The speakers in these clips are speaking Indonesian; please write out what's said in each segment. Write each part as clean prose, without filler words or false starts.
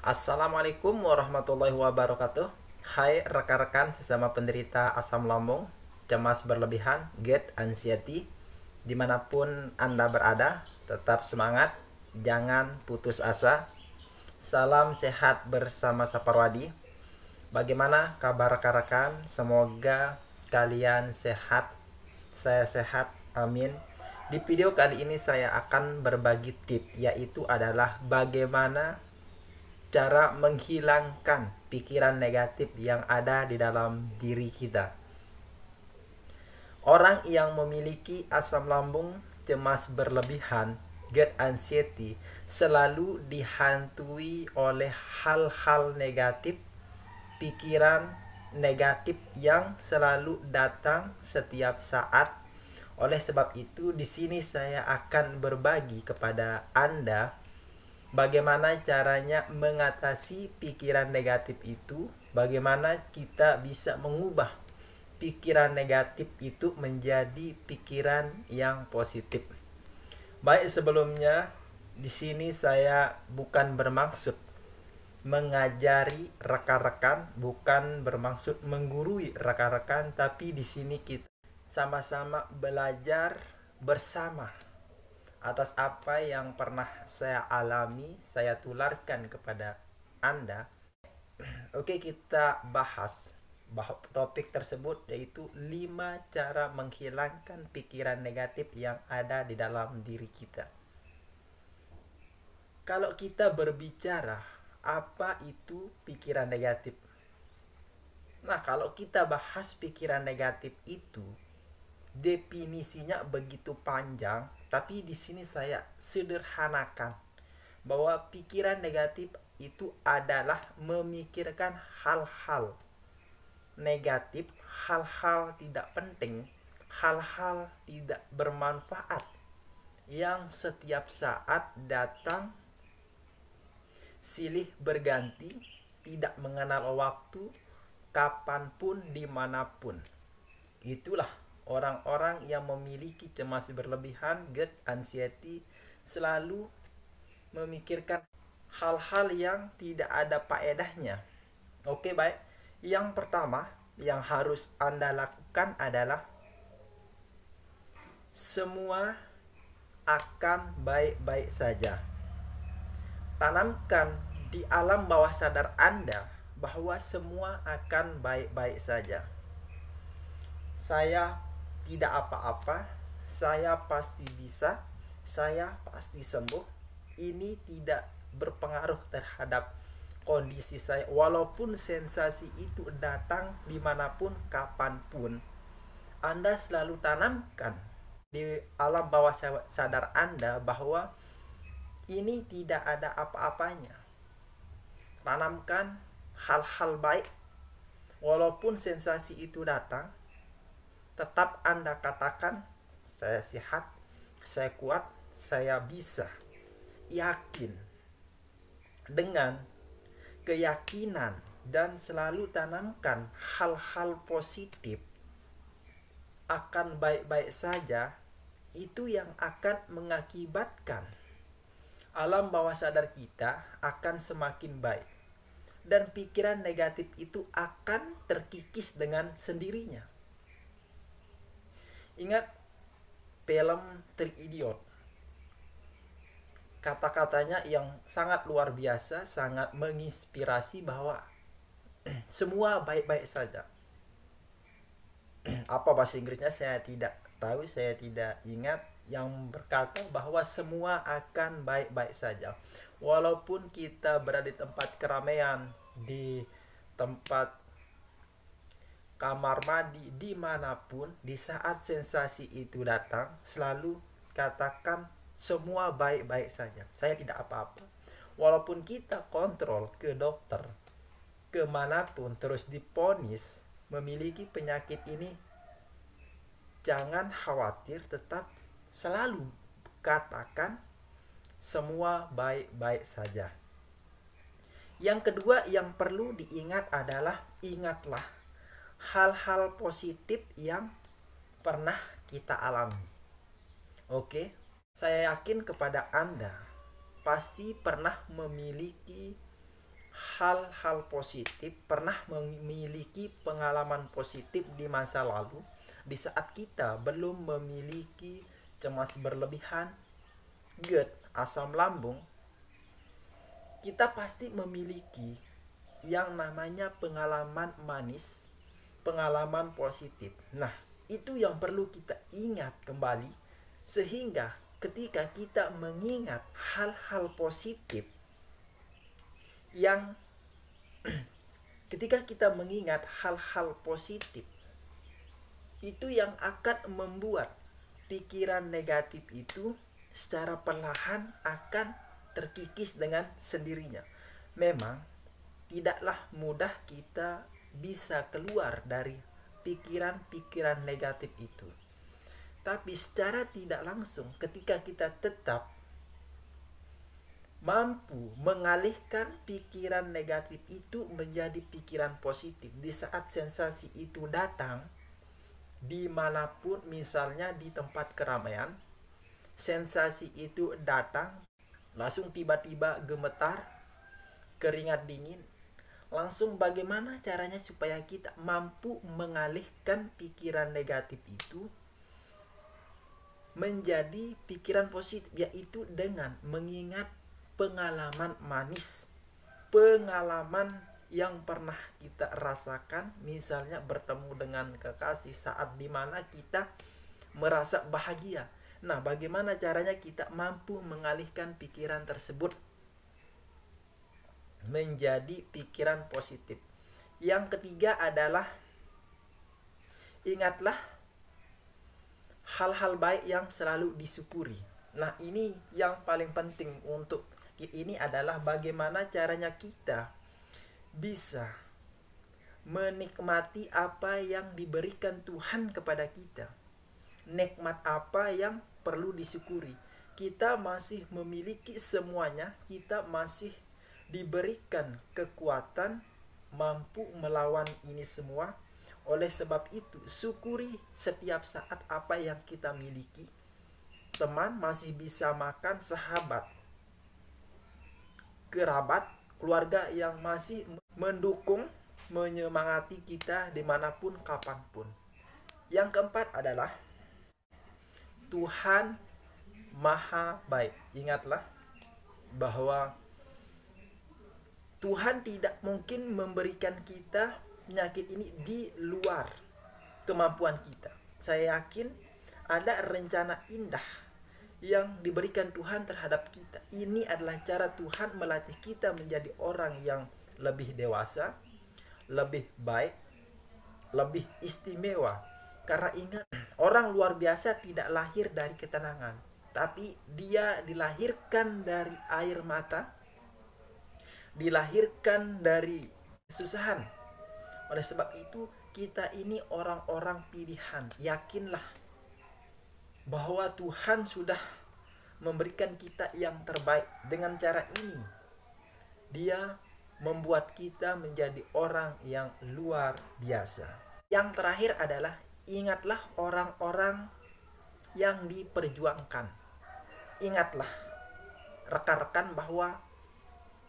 Assalamualaikum warahmatullahi wabarakatuh. Hai rekan-rekan sesama penderita asam lambung, cemas berlebihan, GERD, anxiety. Dimanapun Anda berada, tetap semangat, jangan putus asa. Salam sehat bersama Saparwadi. Bagaimana kabar rekan-rekan? Semoga kalian sehat. Saya sehat, amin. Di video kali ini saya akan berbagi tips, yaitu adalah bagaimana cara menghilangkan pikiran negatif yang ada di dalam diri kita. Orang yang memiliki asam lambung, cemas berlebihan, GERD, anxiety selalu dihantui oleh hal-hal negatif, pikiran negatif yang selalu datang setiap saat. Oleh sebab itu, di sini saya akan berbagi kepada Anda bagaimana caranya mengatasi pikiran negatif itu, bagaimana kita bisa mengubah pikiran negatif itu menjadi pikiran yang positif. Baik, sebelumnya di sini saya bukan bermaksud mengajari rekan-rekan, bukan bermaksud menggurui rekan-rekan, tapi di sini kita sama-sama belajar bersama atas apa yang pernah saya alami, saya tularkan kepada Anda. Oke, kita bahas topik tersebut, yaitu 5 cara menghilangkan pikiran negatif yang ada di dalam diri kita. Kalau kita berbicara apa itu pikiran negatif, nah kalau kita bahas pikiran negatif itu, definisinya begitu panjang, tapi di sini saya sederhanakan bahwa pikiran negatif itu adalah memikirkan hal-hal negatif, hal-hal tidak penting, hal-hal tidak bermanfaat yang setiap saat datang silih berganti, tidak mengenal waktu, kapanpun, dimanapun. Itulah orang-orang yang memiliki cemas berlebihan, GERD, anxiety, selalu memikirkan hal-hal yang tidak ada faedahnya. Oke, baik. Yang pertama yang harus Anda lakukan adalah semua akan baik-baik saja. Tanamkan di alam bawah sadar Anda bahwa semua akan baik-baik saja. Saya tidak apa-apa, saya pasti bisa, saya pasti sembuh. Ini tidak berpengaruh terhadap kondisi saya, walaupun sensasi itu datang dimanapun, kapanpun. Anda selalu tanamkan di alam bawah sadar Anda bahwa ini tidak ada apa-apanya. Tanamkan hal-hal baik, walaupun sensasi itu datang, tetap Anda katakan, saya sehat, saya kuat, saya bisa. Yakin. Dengan keyakinan dan selalu tanamkan hal-hal positif, akan baik-baik saja, itu yang akan mengakibatkan alam bawah sadar kita akan semakin baik. Dan pikiran negatif itu akan terkikis dengan sendirinya. Ingat film Three Idiot. Kata-katanya yang sangat luar biasa, sangat menginspirasi bahwa semua baik-baik saja. Apa bahasa Inggrisnya saya tidak tahu, saya tidak ingat, yang berkata bahwa semua akan baik-baik saja. Walaupun kita berada di tempat keramaian, di tempat kamar mandi, dimanapun, di saat sensasi itu datang, selalu katakan semua baik-baik saja, saya tidak apa-apa. Walaupun kita kontrol ke dokter, kemanapun, terus diponis memiliki penyakit ini, jangan khawatir, tetap selalu katakan semua baik-baik saja. Yang kedua yang perlu diingat adalah, ingatlah hal-hal positif yang pernah kita alami. Oke, saya yakin kepada Anda pasti pernah memiliki hal-hal positif, pernah memiliki pengalaman positif di masa lalu, di saat kita belum memiliki cemas berlebihan, GERD, asam lambung, kita pasti memiliki yang namanya pengalaman manis, pengalaman positif. Nah, itu yang perlu kita ingat kembali, sehingga ketika kita mengingat hal-hal positif yang ketika kita mengingat hal-hal positif itu yang akan membuat pikiran negatif itu secara perlahan akan terkikis dengan sendirinya. Memang tidaklah mudah kita bisa keluar dari pikiran-pikiran negatif itu. Tapi secara tidak langsung, ketika kita tetap mampu mengalihkan pikiran negatif itu menjadi pikiran positif, di saat sensasi itu datang, dimanapun, misalnya di tempat keramaian, sensasi itu datang, langsung tiba-tiba gemetar, keringat dingin, langsung bagaimana caranya supaya kita mampu mengalihkan pikiran negatif itu menjadi pikiran positif, yaitu dengan mengingat pengalaman manis, pengalaman yang pernah kita rasakan, misalnya bertemu dengan kekasih saat dimana kita merasa bahagia. Nah, bagaimana caranya kita mampu mengalihkan pikiran tersebut menjadi pikiran positif. Yang ketiga adalah ingatlah hal-hal baik yang selalu disyukuri. Nah, ini yang paling penting untuk ini adalah bagaimana caranya kita bisa menikmati apa yang diberikan Tuhan kepada kita. Nikmat apa yang perlu disyukuri. Kita masih memiliki semuanya, kita masih diberikan kekuatan mampu melawan ini semua. Oleh sebab itu, syukuri setiap saat apa yang kita miliki. Teman masih bisa makan, sahabat, kerabat, keluarga yang masih mendukung, menyemangati kita dimanapun, kapanpun. Yang keempat adalah Tuhan Maha Baik. Ingatlah bahwa Tuhan tidak mungkin memberikan kita penyakit ini di luar kemampuan kita. Saya yakin ada rencana indah yang diberikan Tuhan terhadap kita. Ini adalah cara Tuhan melatih kita menjadi orang yang lebih dewasa, lebih baik, lebih istimewa. Karena ingat, orang luar biasa tidak lahir dari ketenangan, tapi dia dilahirkan dari air mata, dilahirkan dari kesusahan. Oleh sebab itu, kita ini orang-orang pilihan. Yakinlah bahwa Tuhan sudah memberikan kita yang terbaik. Dengan cara ini, Dia membuat kita menjadi orang yang luar biasa. Yang terakhir adalah ingatlah orang-orang yang diperjuangkan. Ingatlah rekan-rekan bahwa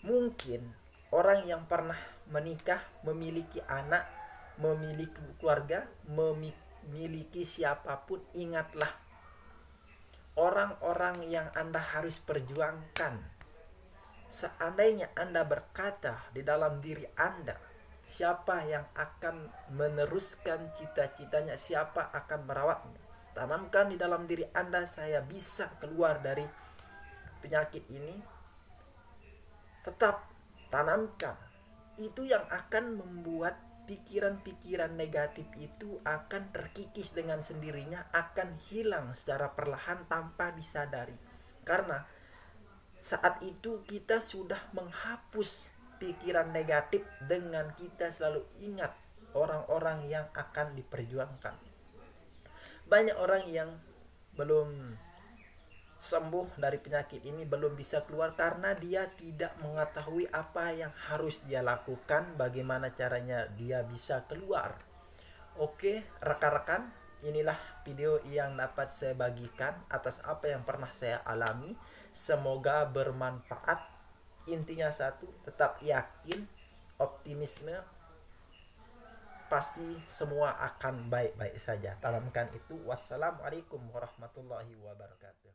mungkin orang yang pernah menikah, memiliki anak, memiliki keluarga, memiliki siapapun, ingatlah orang-orang yang Anda harus perjuangkan. Seandainya Anda berkata di dalam diri Anda, siapa yang akan meneruskan cita-citanya, siapa akan merawatnya, tanamkan di dalam diri Anda, saya bisa keluar dari penyakit ini. Tetap tanamkan. Itu yang akan membuat pikiran-pikiran negatif itu akan terkikis dengan sendirinya, akan hilang secara perlahan tanpa disadari. Karena saat itu kita sudah menghapus pikiran negatif dengan kita selalu ingat orang-orang yang akan diperjuangkan. Banyak orang yang belum sembuh dari penyakit ini, belum bisa keluar karena dia tidak mengetahui apa yang harus dia lakukan, bagaimana caranya dia bisa keluar. Oke, rekan-rekan, inilah video yang dapat saya bagikan atas apa yang pernah saya alami. Semoga bermanfaat. Intinya satu, tetap yakin optimisme, pasti semua akan baik-baik saja. Tanamkan itu. Wassalamualaikum warahmatullahi wabarakatuh.